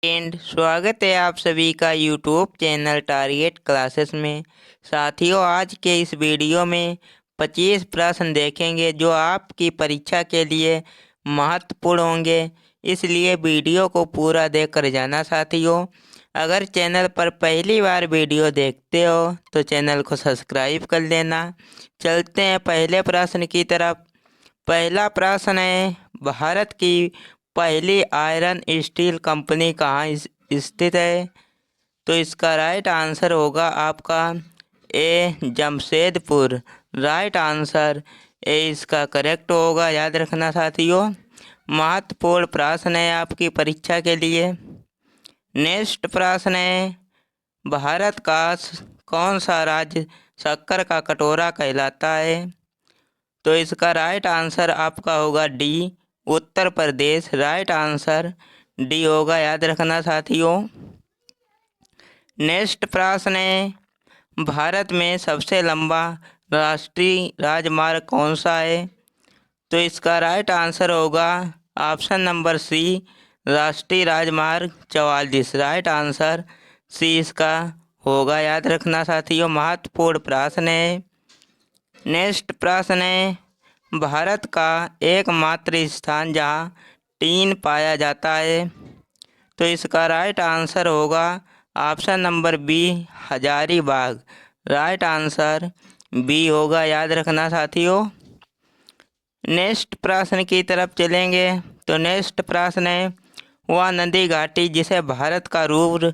स्वागत है आप सभी का यूट्यूब चैनल टारगेट क्लासेस में। साथियों, आज के इस वीडियो में 25 प्रश्न देखेंगे जो आपकी परीक्षा के लिए महत्वपूर्ण होंगे, इसलिए वीडियो को पूरा देखकर जाना। साथियों, अगर चैनल पर पहली बार वीडियो देखते हो तो चैनल को सब्सक्राइब कर लेना। चलते हैं पहले प्रश्न की तरफ। पहला प्रश्न है, भारत की पहली आयरन स्टील कंपनी कहाँ स्थित है? तो इसका राइट आंसर होगा आपका ए, जमशेदपुर। राइट आंसर ए इसका करेक्ट होगा, याद रखना साथियों। महत्वपूर्ण प्रश्न है आपकी परीक्षा के लिए। नेक्स्ट प्रश्न है, भारत का कौन सा राज्य शक्कर का कटोरा कहलाता है? तो इसका राइट आंसर आपका होगा D, Uttar Pradesh. Right answer D होगा, याद रखना साथियों। नेक्स्ट प्रश्न है, भारत में सबसे लंबा राष्ट्रीय राजमार्ग कौन सा है? तो इसका राइट आंसर होगा ऑप्शन नंबर सी, राष्ट्रीय राजमार्ग 44। राइट आंसर सी इसका होगा, याद रखना साथियों। महत्वपूर्ण प्रश्न है। नेक्स्ट प्रश्न है, भारत का एकमात्र स्थान जहां टीन पाया जाता है? तो इसका राइट आंसर होगा option number B, Hazaribagh. Right answer B होगा, याद रखना साथियों। नेक्स्ट प्रश्न की तरफ चलेंगे। तो नेक्स्ट प्रश्न है, वह नदी घाटी जिसे भारत का रूर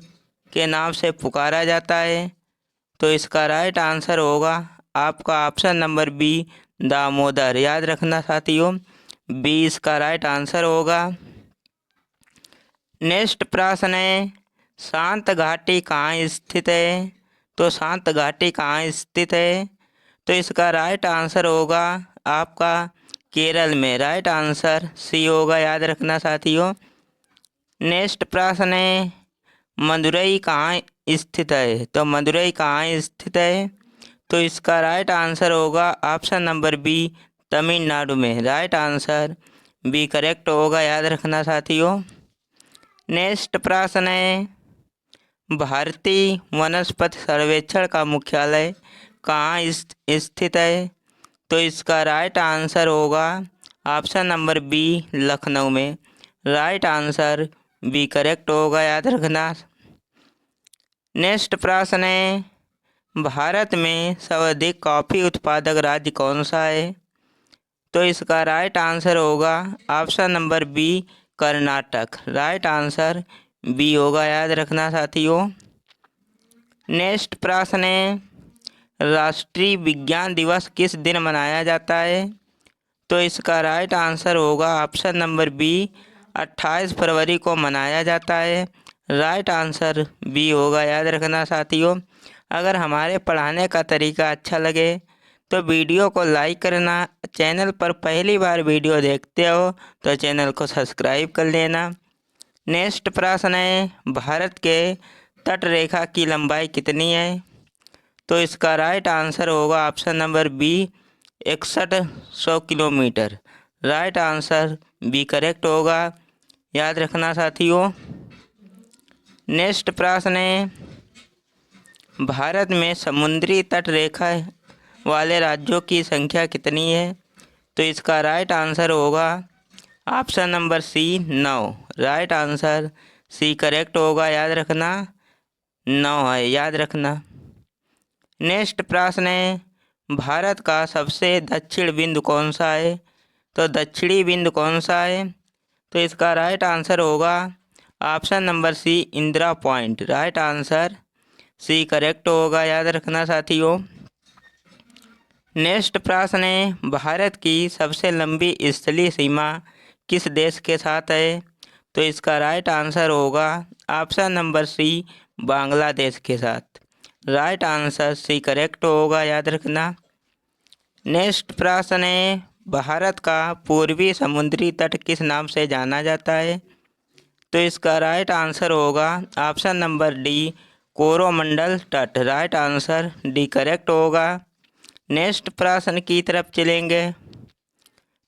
के नाम से पुकारा जाता है? तो इसका राइट आंसर होगा आपका ऑप्शन नंबर बी, दामोदर। याद रखना साथियों, बी इसका राइट आंसर होगा। नेक्स्ट प्रश्न है, शांत घाटी कहाँ स्थित है? तो शांत घाटी कहाँ स्थित है? तो इसका राइट आंसर होगा आपका केरल में। राइट आंसर सी होगा, याद रखना साथियों। नेक्स्ट प्रश्न है, मदुरई कहाँ स्थित है? तो मदुरई कहाँ स्थित है? तो इसका राइट आंसर होगा ऑप्शन नंबर बी, तमिलनाडु में। राइट आंसर बी करेक्ट होगा, याद रखना साथियों। नेक्स्ट प्रश्न है, भारतीय वनस्पति सर्वेक्षण का मुख्यालय कहाँ स्थित है? तो इसका राइट आंसर होगा ऑप्शन नंबर बी, लखनऊ में। राइट आंसर बी करेक्ट होगा, याद रखना। नेक्स्ट प्रश्न है, भारत में सर्वाधिक कॉफ़ी उत्पादक राज्य कौन सा है? तो इसका राइट आंसर होगा option number B, Karnataka. Right answer B होगा, याद रखना साथियों। नेक्स्ट प्रश्न है, राष्ट्रीय विज्ञान दिवस किस दिन मनाया जाता है? तो इसका राइट आंसर होगा ऑप्शन नंबर बी, 28 फरवरी को मनाया जाता है। राइट आंसर बी होगा, याद रखना साथियों। अगर हमारे पढ़ाने का तरीका अच्छा लगे तो वीडियो को लाइक करना। चैनल पर पहली बार वीडियो देखते हो तो चैनल को सब्सक्राइब कर लेना। नेक्स्ट प्रश्न है, भारत के तट रेखा की लंबाई कितनी है? तो इसका राइट आंसर होगा option number B, 6100 kilometre. Right answer B correct होगा, याद रखना साथियों। नेक्स्ट प्रश्न है, भारत में समुद्री तट रेखा वाले राज्यों की संख्या कितनी है? तो इसका राइट आंसर होगा option number C, 9। Right answer C correct होगा, याद रखना 9 है, याद रखना। नेक्स्ट प्रश्न है, भारत का सबसे दक्षिण बिंदु कौन सा है? तो दक्षिणी बिंदु कौन सा है? तो इसका राइट आंसर होगा option number C, Indira Point. Right answer C correct होगा, याद रखना साथियों। नेक्स्ट प्रश्न है, भारत की सबसे लंबी स्थलीय सीमा किस देश के साथ है? तो इसका राइट आंसर होगा ऑप्शन नंबर सी, बांग्लादेश के साथ। राइट आंसर सी करेक्ट होगा, याद रखना। नेक्स्ट प्रश्न है, भारत का पूर्वी समुद्री तट किस नाम से जाना जाता है? तो इसका राइट आंसर होगा ऑप्शन नंबर डी, कोरोमंडल तट। राइट आंसर डी करेक्ट होगा। नेक्स्ट प्रश्न की तरफ चलेंगे।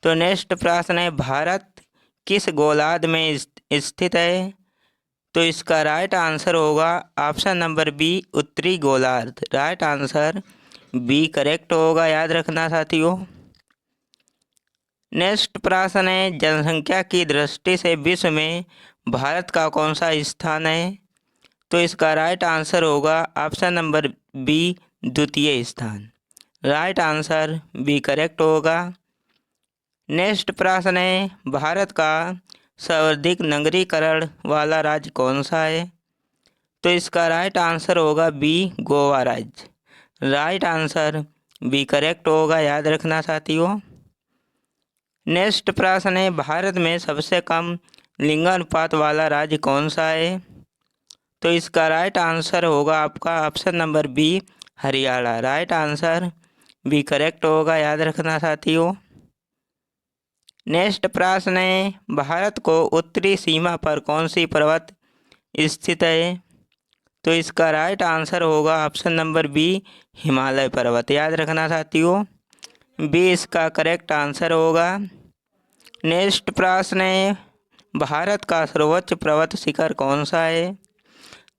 तो नेक्स्ट प्रश्न है, भारत किस गोलार्ध में स्थित है? तो इसका राइट आंसर होगा ऑप्शन नंबर बी, उत्तरी गोलार्ध। राइट आंसर बी करेक्ट होगा, याद रखना साथियों। नेक्स्ट प्रश्न है, जनसंख्या की दृष्टि से विश्व में भारत का कौन सा स्थान है? तो इसका राइट आंसर होगा ऑप्शन नंबर बी, द्वितीय स्थान। राइट आंसर बी करेक्ट होगा। नेक्स्ट प्रश्न है, भारत का सर्वाधिक नगरीकरण वाला राज्य कौन सा है? तो इसका राइट आंसर होगा बी, गोवा राज्य। राइट आंसर बी करेक्ट होगा, याद रखना साथियों। नेक्स्ट प्रश्न है, भारत में सबसे कम लिंगानुपात वाला राज्य कौन सा है? तो इसका राइट आंसर होगा आपका option number B, Haryana. Right answer B correct होगा, याद रखना साथियों। नेक्स्ट प्रश्न है, भारत को उत्तरी सीमा पर कौन सी पर्वत स्थित है? तो इसका राइट आंसर होगा ऑप्शन नंबर बी, हिमालय पर्वत। याद रखना साथियों, बी इसका करेक्ट आंसर होगा। नेक्स्ट प्रश्न है, भारत का सर्वोच्च पर्वत शिखर कौन सा है?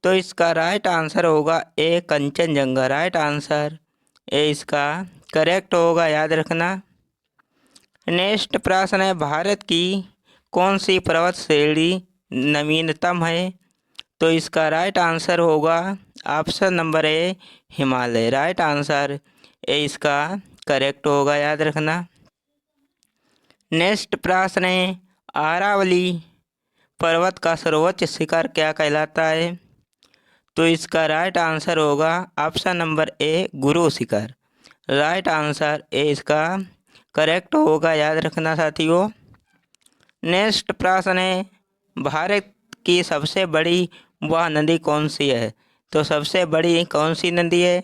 तो इसका राइट आंसर होगा ए, कंचनजंगा। राइट आंसर ए इसका करेक्ट होगा, याद रखना। नेक्स्ट प्रश्न है, भारत की कौन सी पर्वत श्रेणी नवीनतम है? तो इसका राइट आंसर होगा option number A, Himalaya. Right answer A इसका करेक्ट होगा, याद रखना। नेक्स्ट प्रश्न है, आरावली पर्वत का सर्वोच्च शिखर क्या कहलाता है? तो इसका राइट आंसर होगा option number A, Guru Shikhar. Right answer A इसका करेक्ट होगा, याद रखना साथियों। नेक्स्ट प्रश्न है, भारत की सबसे बड़ी वह नदी कौन सी है? तो सबसे बड़ी कौन सी नदी है?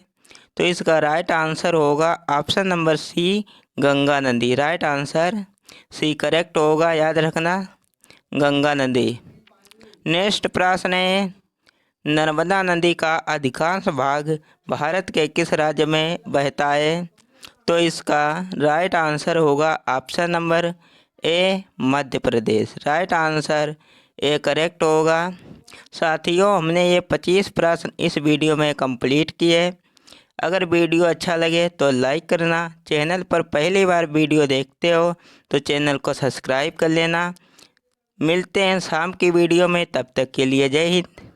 तो इसका राइट आंसर होगा ऑप्शन नंबर सी, गंगा नदी। राइट आंसर सी करेक्ट होगा, याद रखना, गंगा नदी। नेक्स्ट प्रश्न है, नर्मदा नदी का अधिकांश भाग भारत के किस राज्य में बहता है? तो इसका राइट आंसर होगा option number A, Madhya Pradesh. Right answer A correct होगा। साथियों, हमने ये 25 प्रश्न इस वीडियो में कंप्लीट किए। अगर वीडियो अच्छा लगे तो लाइक करना, चैनल पर पहली बार वीडियो देखते हो तो चैनल को सब्सक्राइब कर लेना। मिलते हैं शाम की वीडियो में, तब तक के लिए जय हिंद।